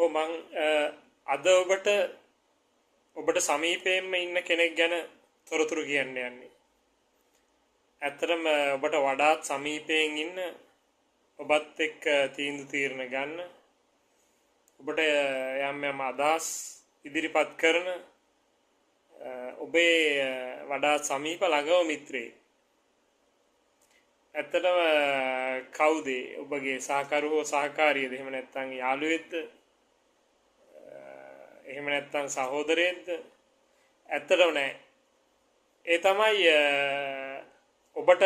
මං අද ඔබට සමීපයෙන්ම ඉන්න කෙනෙක් ගැන තොරතුරු කියන්න යන්නේ. ඇත්තටම ඔබට වඩාත් සමීපයෙන් ඉන්න ඔබත් එක්ක තීරණ ගන්න ඔබට යම් අදහස් ඉදිරිපත් කරන ඔබේ වඩාත් සමීප ළඟම මිත්‍රයෙක්. ඇත්තටම කවුද ඔබගේ සහකරුවෝ සහකාරියද එහෙම නැත්නම් යාළුවෙක්ද එහෙම නැත්නම් සහෝදරයෙක්ද? ඇත්තටම නෑ. ඒ තමයි ඔබට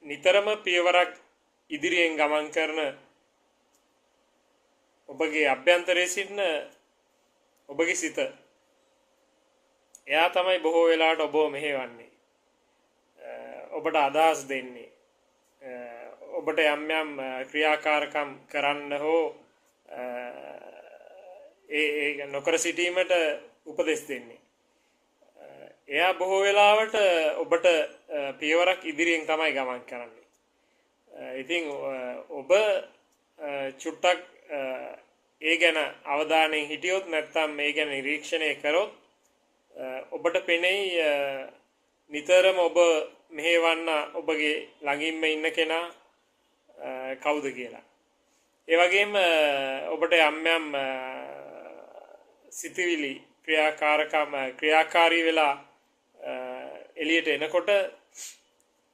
නිතරම පියවරක් ඉදිරියෙන් ගමන් කරන ඔබගේ අභ්‍යන්තරයේ සිටින ඔබගේ සිත. එයා තමයි බොහෝ වෙලාවට ඔබව මෙහෙවන්නේ. ඔබට අදහස් දෙන්නේ. ඔබට යම් ක්‍රියාකාරකම් කරන්න හෝ ඒ නොකර සිටීමට උපදෙස් දෙන්නේ. එයා බොහෝ වෙලාවට ඔබට පියවරක් ඉදිරියෙන් තමයි ගමන් කරන්නේ. ඉතින් ඔබ චුට්ටක් ඒ ගැන අවධානයෙන් හිටියොත් නැත්නම් මේ ගැන නිරීක්ෂණය කරොත් ඔබට පෙනෙයි නිතරම ඔබ මෙහෙවන්න ඔබගේ ළඟින්ම ඉන්න කෙනා කවුද කියලා. ඒ වගේම ඔබට යම් සිතවිලි ක්‍රියාකාරී වෙලා එළියට එනකොට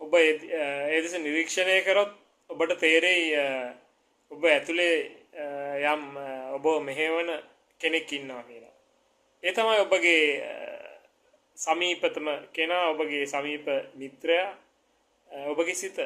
ඔබ ඒ දෙස නිරීක්ෂණය කරොත් ඔබට තේරෙයි ඔබ ඇතුලේ යම් ඔබ මෙහෙවන කෙනෙක් ඉන්නවා කියලා. ඒ තමයි ඔබගේ සමීපතම කෙනා ඔබගේ සමීප මිත්‍රයා ඔබගේ සිත.